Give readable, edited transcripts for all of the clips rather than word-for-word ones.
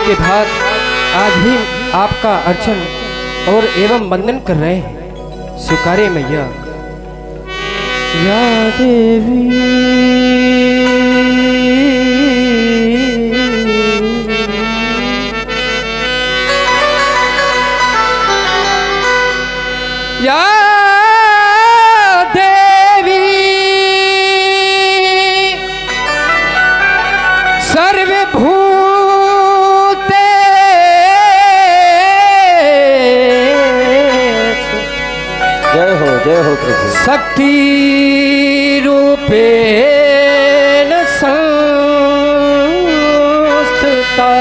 के बाद आज भी आपका अर्चन और एवं वंदन कर रहे हैं। स्वीकारे मैया। या देवी या जय हो प्रभु। शक्ति रूपेण संस्थिता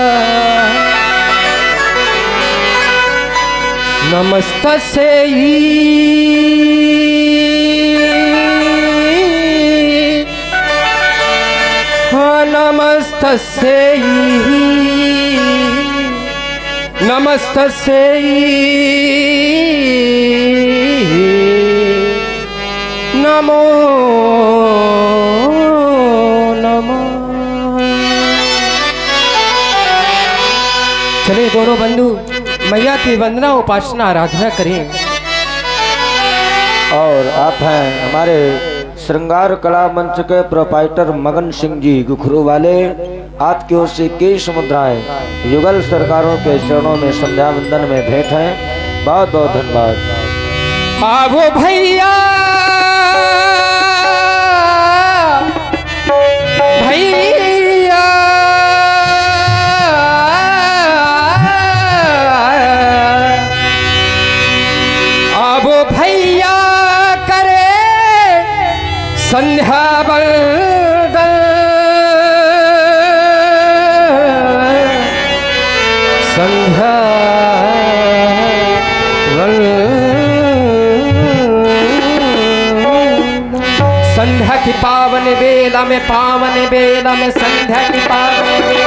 नमस्तस्यै नमस्तस्यै नमस्तस्यै नमो नमः। चले दोनों बंधु मैया की वंदना उपासना आराधना करें। और आप हैं हमारे श्रृंगार कला मंच के प्रोपाइटर मगन सिंह जी गुखरू वाले। आपकी ओर से केश मुद्राएं युगल सरकारों के चरणों में संध्या वंदन में भेंट हैं। बहुत बहुत धन्यवाद। आवो भैया भैया आवो भैया करे संध्या वंदन संध्या संध्या की पावन बेला में संध्या की पावन बेला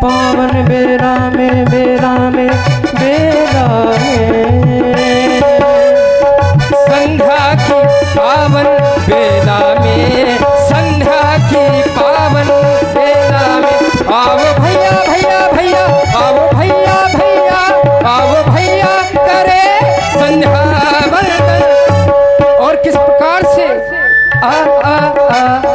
पावन बेरा में संध्या की पावन बेला में संध्या की पावन बेला में आओ भैया भैया भैया आओ भैया भैया आओ भैया करे संध्या वंदन। और किस प्रकार से आ आ आ, आ,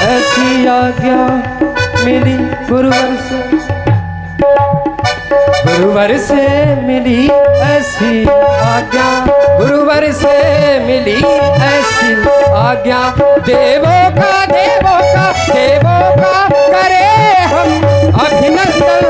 ऐसी आज्ञा मिली गुरुवर से मिली ऐसी आज्ञा गुरुवर से मिली ऐसी आज्ञा देवों का करे हम अभिनंदन।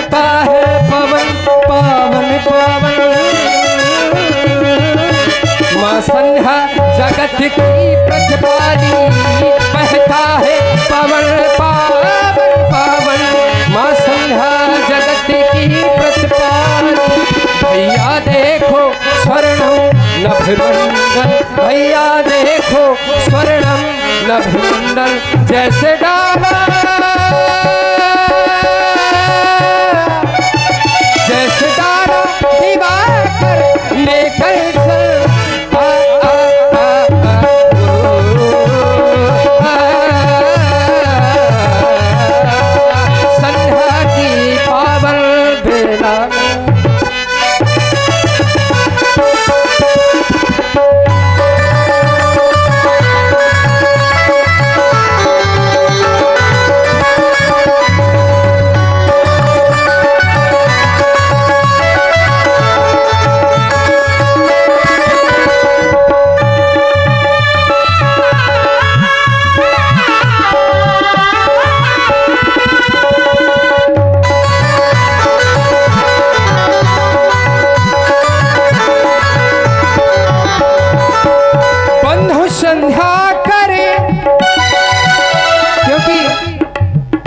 बहता है पवन पावन पावन। माँ संध्या जगत की प्रतिपाली, बहता है पवन पावन पावन। माँ संध्या जगत की प्रतिपाली। भैया देखो स्वर्णम नभमंडल, भैया देखो स्वर्णम नभमंडल। जैसे डाला जैसे डाला दिवाकर लेकर चल। संध्या की पावन बेला में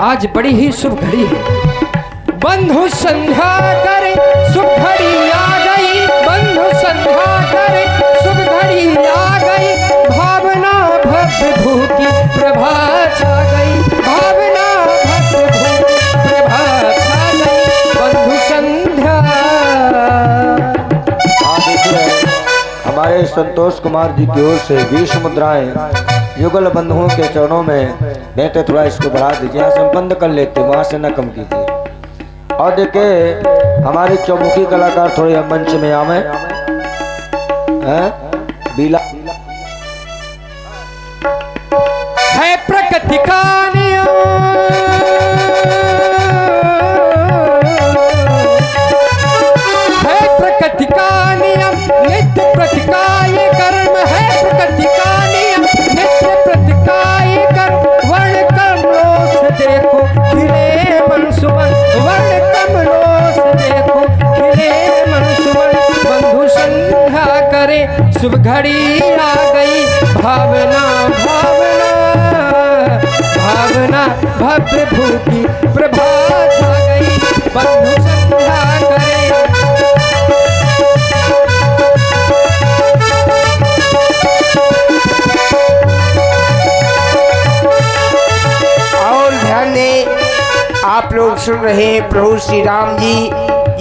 आज बड़ी ही शुभ घड़ी है। बंधु संध्या करे शुभ घड़ी आ गई, बंधु संध्या करे शुभ घड़ी आ गई। भावना भव्य भू की प्रभा छा गई, भावना भव्य भू की प्रभा छा गई। बंधु संध्या हमारे संतोष कुमार जी की ओर से 20 मुद्राएं युगल बंधुओं के चरणों में बैठे। थोड़ा इसको बढ़ा दीजिए, यहाँ से बंद कर लेते, वहां से न कम कीजिए। और देखिए हमारे चौमुखी कलाकार थोड़े मंच में आवे हैं। बीला है प्रकृति का नियम, है प्रकृति का नियम, नित्य प्रतिका ये कर्म है। प्रकृति का नियम नित्य प्रतिका ये कर्म। वर्ण कमलों से देखो खिले मन सुमन, वर्ण कमलों से देखो खिले मन सुमन। बंधु संध्या करे शुभ घड़ी आ गई। भावना भावना भावना भव्य भू की प्रभा छा गई। बंधु संध्या करे आप लोग सुन रहे हैं प्रभु श्री राम जी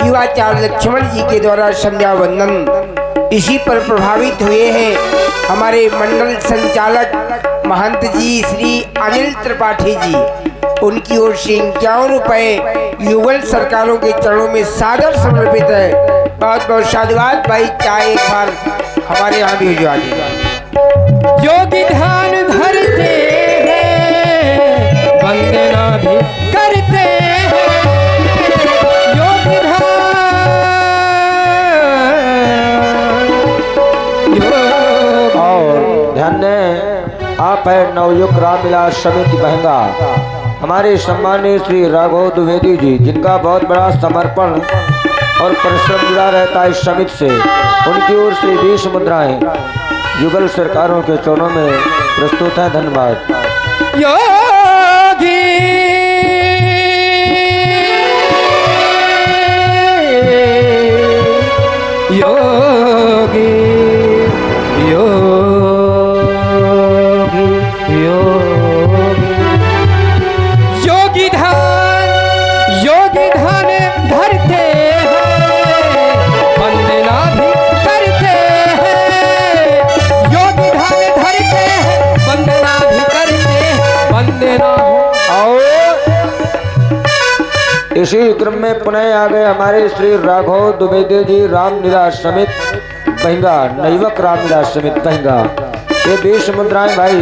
युवाचार्य लक्ष्मण जी के द्वारा संध्या वंदन। इसी पर प्रभावित हुए हैं हमारे मंडल संचालक महंत जी श्री अनिल त्रिपाठी जी। उनकी ओर से 51 रुपए युगल सरकारों के चरणों में सादर समर्पित है। बहुत बहुत साधुवाद। भाई चाय एक बार हमारे यहाँ भी भिजवा दीजिए। योगी ध्यान धरते हैं, वंदना भी करते हैं। योगी और ध्यान दें, आप है नवयुग रामविलास समिति बहंगा, हमारे सम्मानीय श्री राघव द्विवेदी जी, जिनका बहुत बड़ा समर्पण और परिश्रम जुड़ा रहता है इस समिति से। उनकी ओर से 20 मुद्राएं युगल सरकारों के चरणों में प्रस्तुत है। धन्यवाद। योगी योगी योगी योगी योगी ध्यान धरते हैं, वंदना भी करते हैं। योगी ध्यान धरते हैं, वंदना भी करते हैं। वंदना इसी क्रम में पुनः आ गए हमारे श्री राघव द्विवेदी जी रामविलास समिति बहंगा, नवयुग रामविलास समिति बहंगा। ये 20 मुद्राएं भाई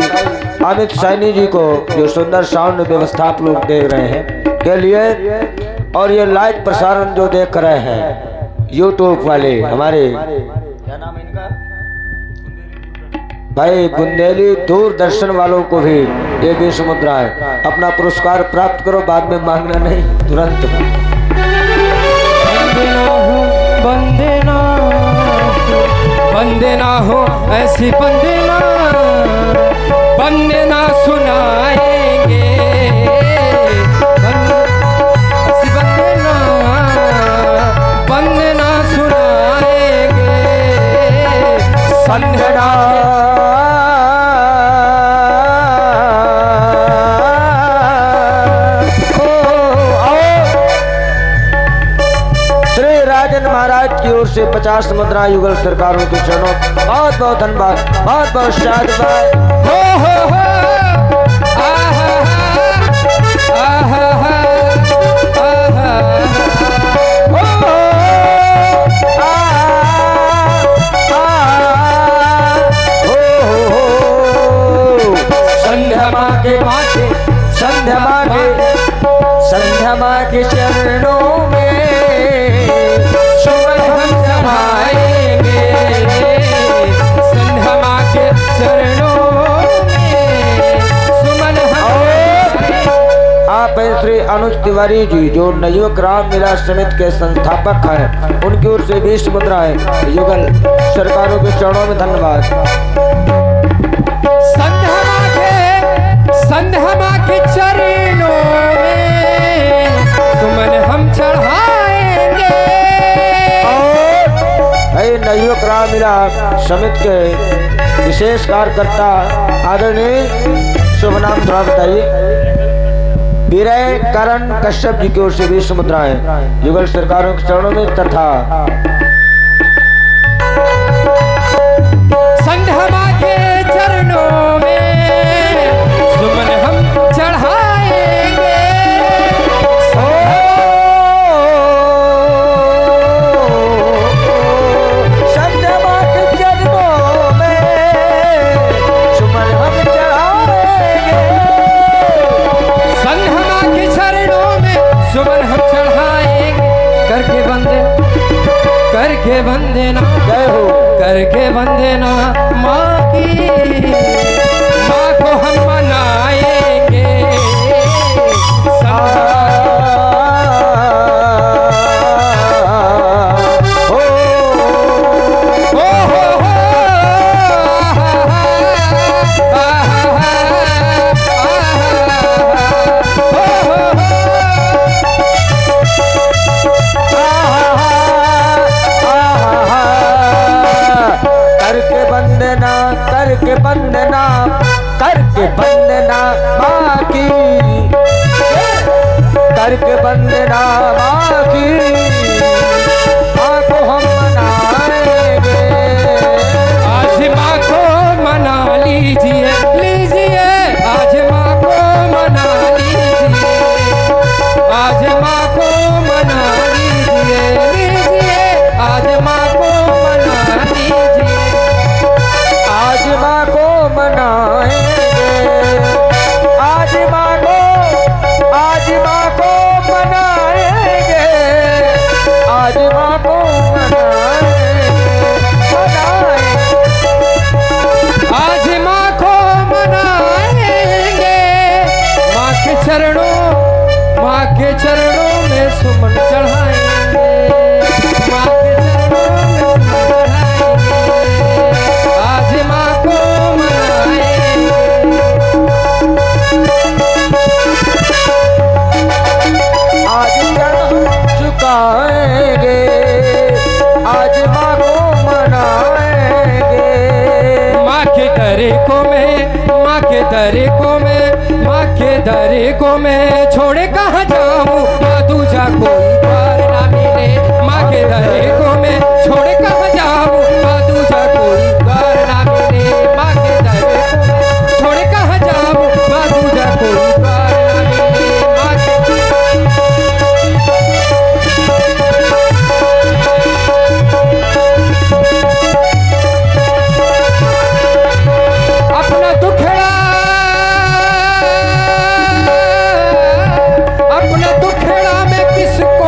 अमित सैनी जी को, जो सुंदर साउंड व्यवस्था आप लोग देख रहे हैं के लिए, और ये लाइव प्रसारण जो देख रहे हैं यूट्यूब वाले हमारे, क्या नाम है इनका, भाई बुंदेली दूरदर्शन वालों को भी ये 20 मुद्राएं। अपना पुरस्कार प्राप्त करो, बाद में मांगना नहीं, तुरंत। ऐसी वंदना सुनाएंगे, ऐसी वंदना सुनाएंगे। संध्या महाराज की ओर से 50 मुद्रा युगल सरकारों के चरणों बहुत बहुत धन्यवाद, बहुत बहुत शाबाश। हो आहा आहा आहा संध्या माँ के माथे, संध्या माँ के चरणों में संध्या माँ के चरणों में सुमन आप श्री अनुज तिवारी जी जो नवयुवक राम लीला समिति के संस्थापक हैं, उनकी ओर से 20 मुद्राएं युगल सरकारों के चरणों में धन्यवाद। संध्या माँ के चरणों में सुमन हम चढ़ाएंगे। नवयुवक राम लीला समिति के विशेष कार्यकर्ता आदरणीय शुभ नाम थोड़ा बताइए। विनय करण कश्यप जी की ओर से 20 मुद्राएं युगल सरकारों के चरणों में तथा संध्या माँ के चरणों में सुमन हम चढ़ाएंगे। संध्या माँ के चरणों में सुमन हम चढ़ाएंगे। संध्या माँ के चरणों में सुमन हम चढ़ाएंगे। करके वंदना जय हो, करके वंदना माँ की, माँ को हम मनाएंगे। करके वंदना माँ की, करके वंदना माँ की, माँ को हम मनाएंगे। आज माँ को मना लीजिए, आज माँ को मना लीजिए, आज माँ को मना लीजिए, आज माँ को मना लीजिए। आज माँ को मनाएंगे, आज माँ को मनाएंगे, आज माँ को मनाएंगे। आज माँ को मनाएंगे। माँ के चरणों में सुमन चढ़ाएंगे। माँ के चरणों में सुमन चढ़ाएंगे। आज माँ को मनाएंगे। आज चरण झुकाएंगे, आज माँ को मनाएंगे। माँ के दरे को मैं छोड़े कहाँ जाऊँ, माँ दूजा कोई द्वार ना मिले। माँ के दरे को मैं छोड़े कहाँ जाऊँ, माँ दूजा कोई द्वार ना मिले। माँ के दरे को मैं छोड़े कहाँ जाऊँ, माँ दूजा कोई द्वार ना मिले। माँ के अपना दुखड़ा में किसको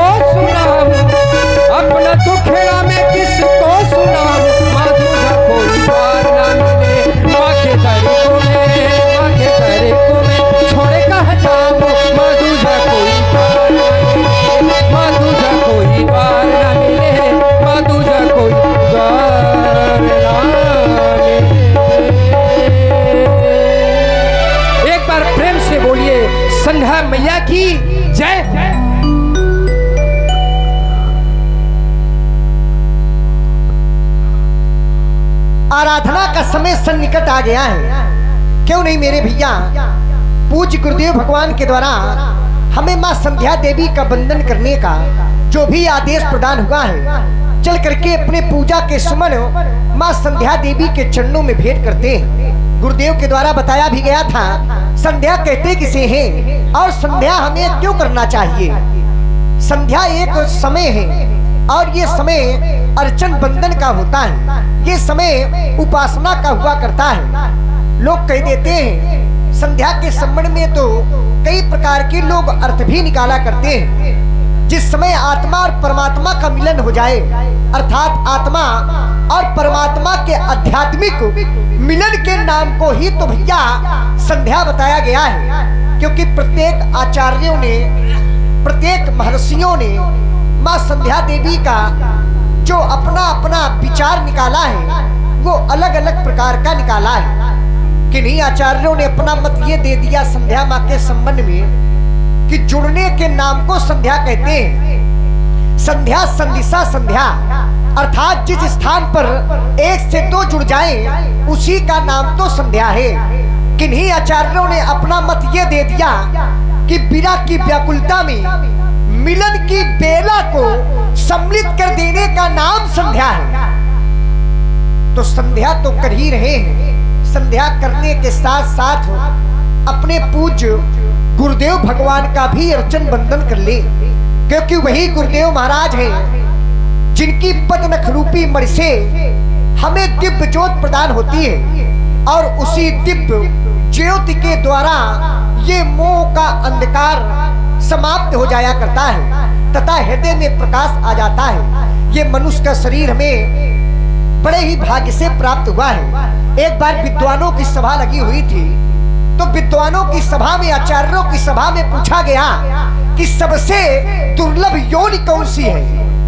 आराधना का समय सन्निकट आ गया है। क्यों नहीं मेरे भैया, पूज्य गुरुदेव भगवान के द्वारा हमें माँ संध्या देवी का वंदन करने का जो भी आदेश प्रदान हुआ है, चल करके अपने पूजा के सुमन माँ संध्या देवी के चरणों में भेंट करते हैं। गुरुदेव के द्वारा बताया भी गया था, संध्या कहते किसे हैं और संध्या हमें क्यों करना चाहिए। संध्या एक समय है और ये समय अर्चन बंदन का होता है, ये समय उपासना का हुआ करता है। लोग कह देते हैं संध्या के संबंध में तो कई प्रकार के लोग अर्थ भी निकाला करते हैं। जिस समय आत्मा और परमात्मा का मिलन हो जाए, अर्थात आत्मा और परमात्मा के आध्यात्मिक मिलन के नाम को ही तो भैया संध्या बताया गया है। क्योंकि प्रत्येक आचार्यों ने, प्रत्येक महर्षियों ने माँ संध्या देवी का जो अपना अपना विचार निकाला है वो अलग अलग प्रकार का निकाला है। किन्हीं आचार्यों ने अपना मत ये दे दिया संध्या माँ के संबंध में कि जुड़ने के नाम को संध्या कहते हैं। संध्या संदिशा संध्या, अर्थात जिस स्थान पर एक से दो जुड़ जाएं उसी का नाम तो संध्या है। किन्हीं आचार्यों ने अपना मत ये दे दिया कि विरह की व्याकुलता में मिलन की बेला को सम्मिलित कर देने का नाम संध्या है। तो संध्या तो कर ही रहे हैं, संध्या करने के साथ साथ अपने पूज्य गुरुदेव भगवान का भी अर्चन बंदन कर ले, क्योंकि वही गुरुदेव महाराज हैं जिनकी पद्मनख रूपी मणि से हमें दिव्य ज्योत प्रदान होती है और उसी दिव्य ज्योति के द्वारा ये मोह का अंधकार समाप्त हो जाया करता है तथा हृदय में प्रकाश आ जाता है। ये मनुष्य का शरीर हमें बड़े ही भाग्य से प्राप्त हुआ है। एक बार विद्वानों की सभा लगी हुई थी, तो विद्वानों की सभा में, आचार्यों की सभा में पूछा गया कि सबसे दुर्लभ योनि कौन सी है,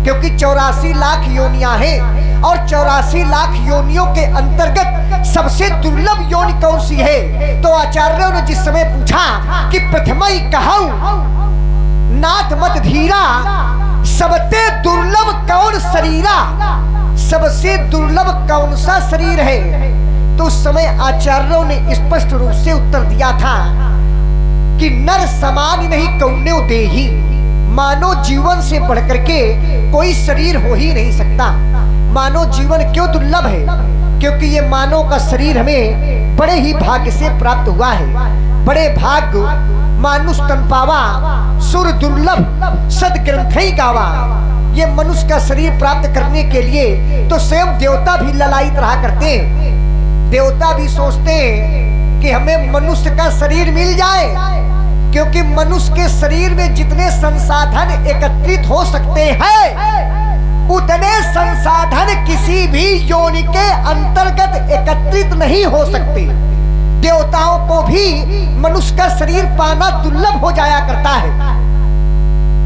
क्योंकि 84 लाख योनियां हैं और 84 लाख योनियों के अंतर्गत सबसे दुर्लभ योनि कौन सी है। तो आचार्यों ने जिस समय पूछा कि प्रथमई कहूं नाथ मत धीरा, सबसे दुर्लभ कौन शरीरा, सबसे दुर्लभ कौन सा शरीर है। तो उस समय आचार्यों ने स्पष्ट रूप से उत्तर दिया था कि नर समान नहीं कौन्यो देही, मानव जीवन से बढ़कर के कोई शरीर हो ही नहीं सकता। मानव जीवन क्यों दुर्लभ है, क्योंकि ये मानव का शरीर हमें बड़े ही भाग्य से प्राप्त हुआ है। बड़े भाग्य मानुष तन पावा, सुर दुर्लभ सदग्रंथ ही गावा। ये मनुष्य का शरीर प्राप्त करने के लिए तो स्वयं देवता भी ललायित रहा करते हैं। देवता भी सोचते हैं कि हमें मनुष्य का शरीर मिल जाए, क्योंकि मनुष्य के शरीर में जितने संसाधन एकत्रित हो सकते हैं उतने संसाधन किसी भी योनि के अंतर्गत एकत्रित नहीं हो सकते। देवताओं को भी मनुष्य का शरीर पाना दुर्लभ हो जाया करता है,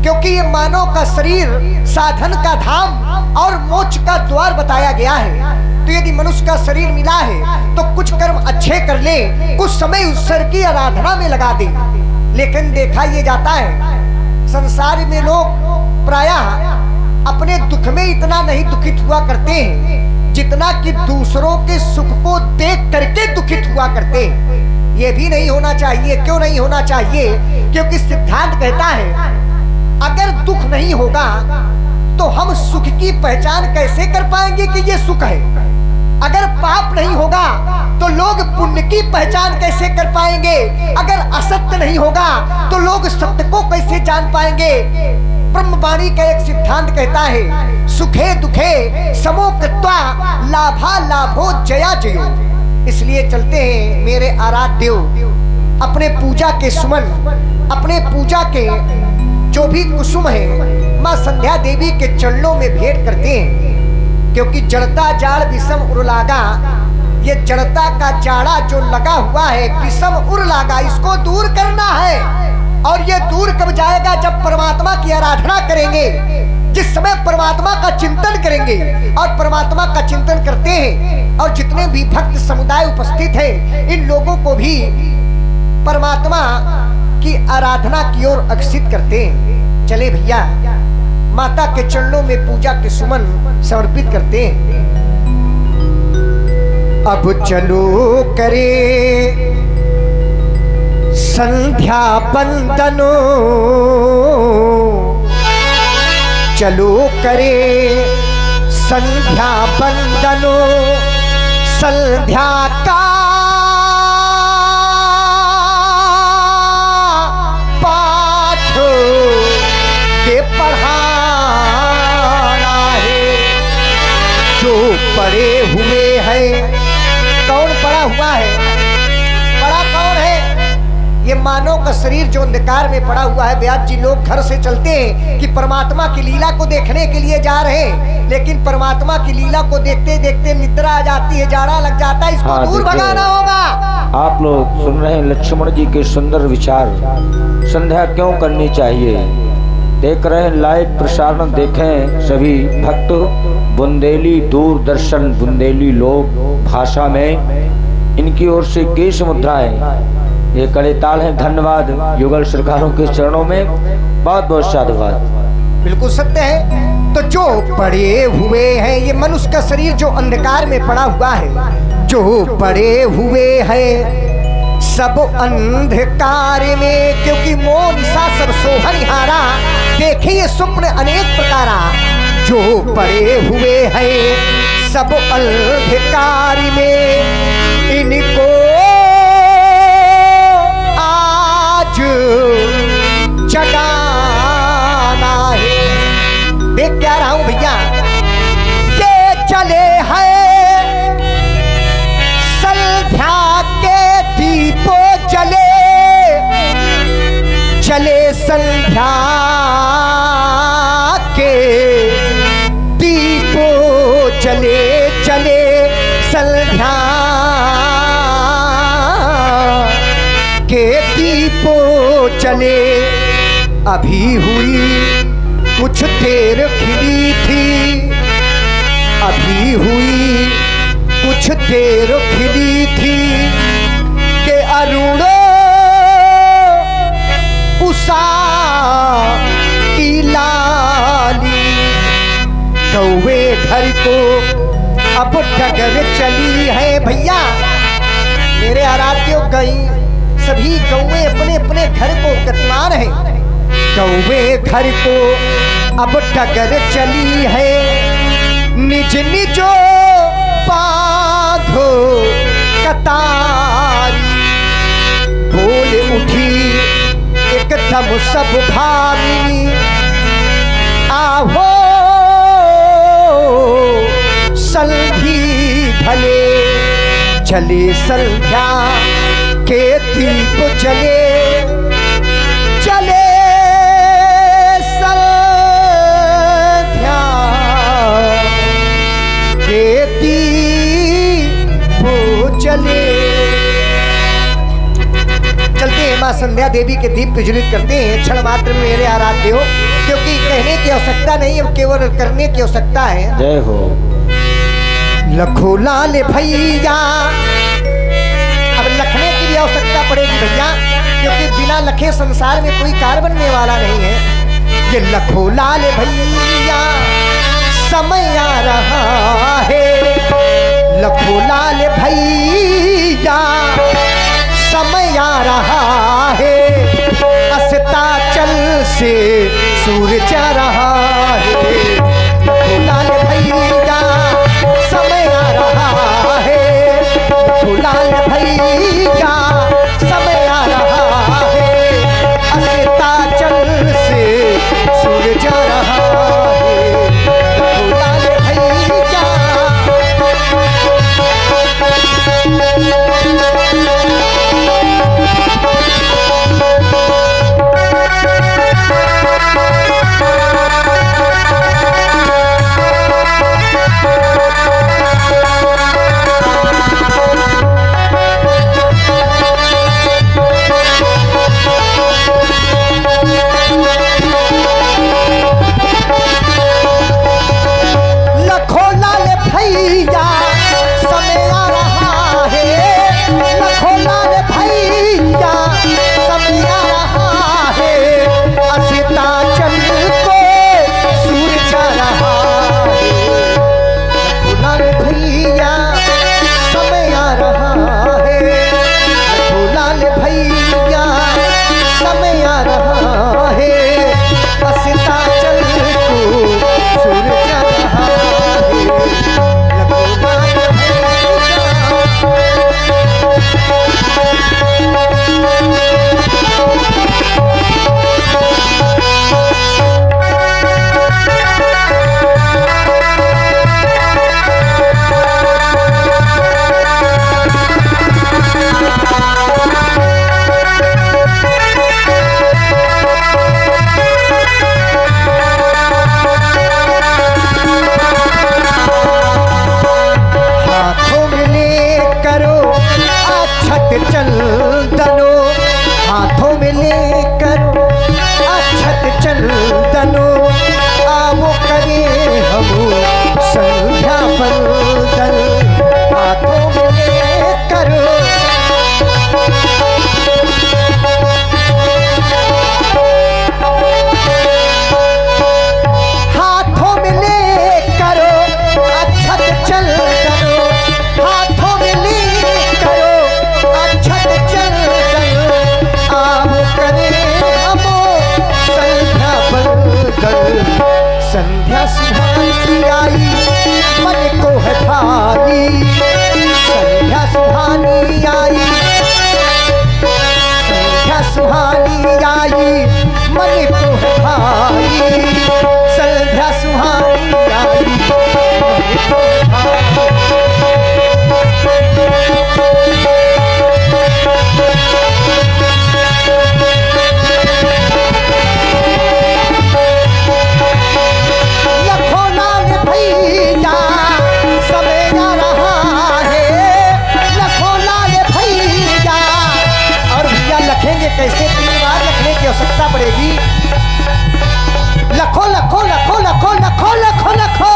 क्योंकि ये मानव का शरीर साधन का धाम और मोक्ष का द्वार बताया गया है। तो यदि मनुष्य का शरीर मिला है तो कुछ कर्म अच्छे कर ले, कुछ समय ईश्वर की आराधना में लगा दे। लेकिन देखा ये जाता है संसार में लोग प्रायः अपने दुख में इतना नहीं दुखित हुआ करते हैं जितना कि दूसरों के सुख को देख करके दुखित हुआ करते हैं। ये भी नहीं होना चाहिए। क्यों नहीं होना चाहिए? क्योंकि सिद्धांत कहता है अगर दुख नहीं होगा तो हम सुख की पहचान कैसे कर पाएंगे कि ये सुख है। अगर पाप नहीं होगा तो लोग पुण्य की पहचान कैसे कर पाएंगे। अगर असत्य नहीं होगा तो लोग सत्य को कैसे जान पाएंगे। ब्रह्मवाणी का एक सिद्धांत कहता है सुखे दुखे समो कृत्वा लाभा लाभो जया जयो। इसलिए चलते हैं मेरे आराध्य अपने पूजा के सुमन, अपने पूजा के जो भी कुसुम है माँ संध्या देवी के चरणों में भेंट करते हैं। क्योंकि जड़ता जाड़ विषम उर्लागा, ये जड़ता का जाड़ा जो लगा हुआ है विषम उर्लागा, इसको दूर करना है। और ये दूर कब जाएगा? जब परमात्मा की आराधना करेंगे, जिस समय परमात्मा का चिंतन करेंगे। और परमात्मा का चिंतन करते हैं और जितने भी भक्त समुदाय उपस्थित हैं इन लोगों को भी परमात्मा की आराधना की ओर अग्रसित करते हैं। चले भैया माता के चरणों में पूजा के सुमन समर्पित करते हैं। अब चलो करे संध्या बंदनो, चलो करे संध्या बंदनो, संध्या का पाठ के पढ़ाना है। जो पढ़े हुए हैं, कौन पढ़ा हुआ है? पढ़ा कौन है? ये मानव का शरीर जो अंधकार में पड़ा हुआ है। व्यास जी लोग घर से चलते हैं कि परमात्मा की लीला को देखने के लिए जा रहे हैं, लेकिन परमात्मा की लीला को देखते देखते निद्रा आ जाती है, जाड़ा लग जाता है, इसको दूर भगाना होगा। आप लोग सुन रहे हैं लक्ष्मण जी के सुंदर विचार। संध्या क्यों करनी चाहिए? देख रहे हैं लाइव प्रसारण, देखें सभी भक्त। बुंदेली दूरदर्शन, बुंदेली लोक भाषा में इनकी ओर से केश मुद्राएं, ये कड़े ताल है। धन्यवाद युगल सरकारों के चरणों में, बहुत बहुत साधुवाद। बिल्कुल सत्य है। तो जो पड़े हुए हैं, ये मनुष्य का शरीर जो अंधकार में पड़ा हुआ है, जो पड़े हुए हैं सब अंधकार में, क्योंकि मोह निशा सब सोहनिहारा, देखे ये स्वप्न अनेक प्रकारा। जो पड़े हुए हैं सब अंधकार में, इनको आज जगाना है। देख क्या रहा हूं भैया, ये चले हैं संध्या के दीपो जले, चले संध्या के दीपो जले, चले संध्या के दीपो चले। अभी हुई कुछ देर खिली थी, अभी हुई कुछ देर खिली थी, के अरुणो उषा की लाली, कौवे घर को अब डगर चली है। भैया मेरे आराध्यों, गई सभी कौवे अपने अपने घर को गतिमान है। कौवे घर को अब डगर चली है, निज निजो बांधो कतारी। बोल उठी एकदम सब भामिनी, आहो संधी भले, चले संध्या के दीप जले, चले संध्या के दीप जले। चलते हैं मां संध्या देवी के दीप प्रज्वलित करते हैं क्षण मात्र में मेरे आराध्य हो, क्योंकि कहने की आवश्यकता नहीं है, केवल करने की आवश्यकता है। जय हो। लखो लाल भैया, अब लखने की भी आवश्यकता पड़ेगी भैया, क्योंकि बिना लखे संसार में कोई कार बनने वाला नहीं है। ये लखो लाल भैया समय आ रहा है, लखो लाल भैया समय आ रहा है, अस्ताचल से सूरज आ रहा है। लखो लाल भैया समय आ रहा है, लखो लाल भैया समय आ रहा है, अस्ताचल से सूरज आ रहा है। लखो लाल भैया संध्या सुहानी आई मन को है भाई, संध्या सुहानी आई, संध्या सुहानी आई मन को है भाई, संध्या सुहानी आई मन को है भाई। कैसे 3 बार लिखने की आवश्यकता पड़ेगी। लखो लखो लखो लखो लखो लखो लखो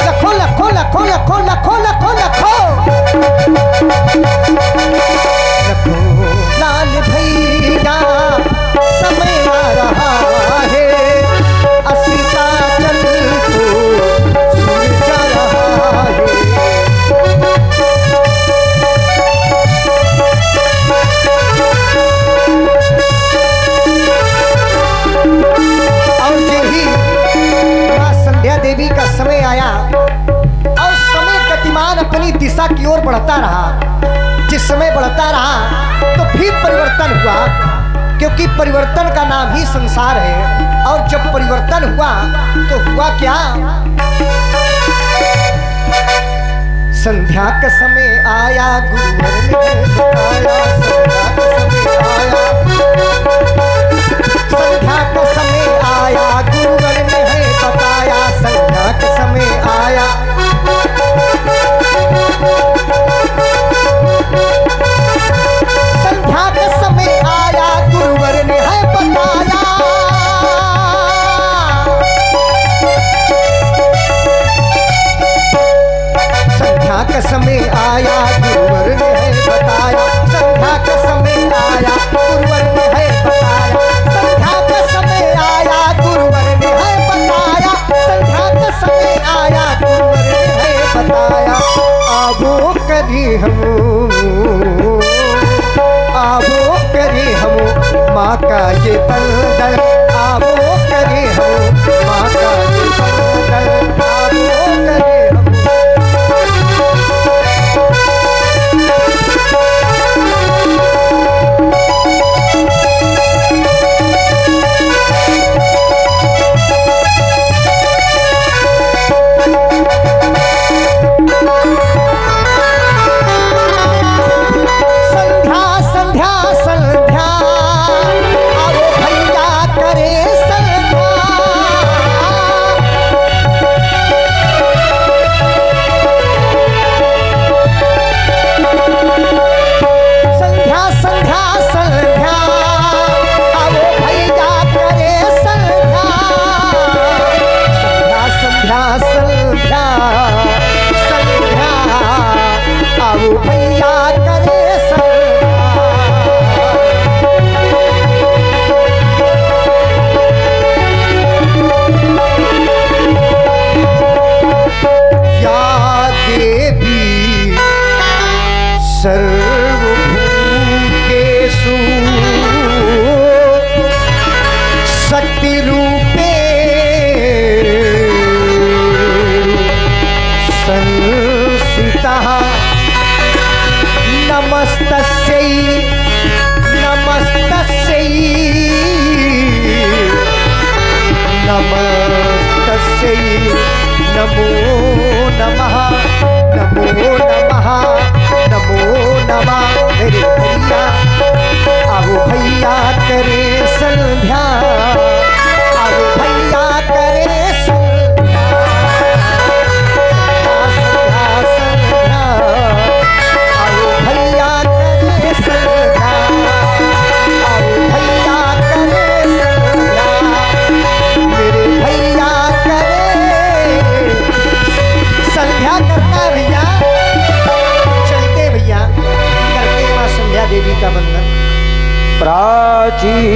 लखो लखो लखो लखो लखो लखो लखो लखो लाल भैया समय आ रहा है, अस्ता चल को सूरज आ रहा है। देवी का समय आया और समय गतिमान अपनी दिशा की ओर बढ़ता रहा। जिस समय बढ़ता रहा तो फिर परिवर्तन हुआ, क्योंकि परिवर्तन का नाम ही संसार है। और जब परिवर्तन हुआ तो हुआ क्या? संध्या का समय आया, गुरुवर ने बताया, संध्या का समय आया, गुरुवर ने बताया, संध्या का समय आया। संध्या का समय आया, गुरुवर ने है बताया। संध्या का समय आया, गुरुवर ने है बताया, संध्या का समय आया, गुरुवर ने है बताया, संध्या का समय आया, गुरुवर ने है बताया, संध्या का समय आया, गुरुवर ने है बताया। आवो करी हम माँ का ये बंदन, आवो करी हम माँ का ये बंदन, आवो करी हम। नमो नमः नमो नमः नमो नमः। मेरे भैया आओ भैया करे संध्या, आओ भैया करे संध्या, संध्या संध्या, आओ भैया करे संध्या, आओ भैया करे संध्या, मेरे भैया संध्या करना भैया। चलते भैया करते मां संध्या देवी का वंदन। प्राचीन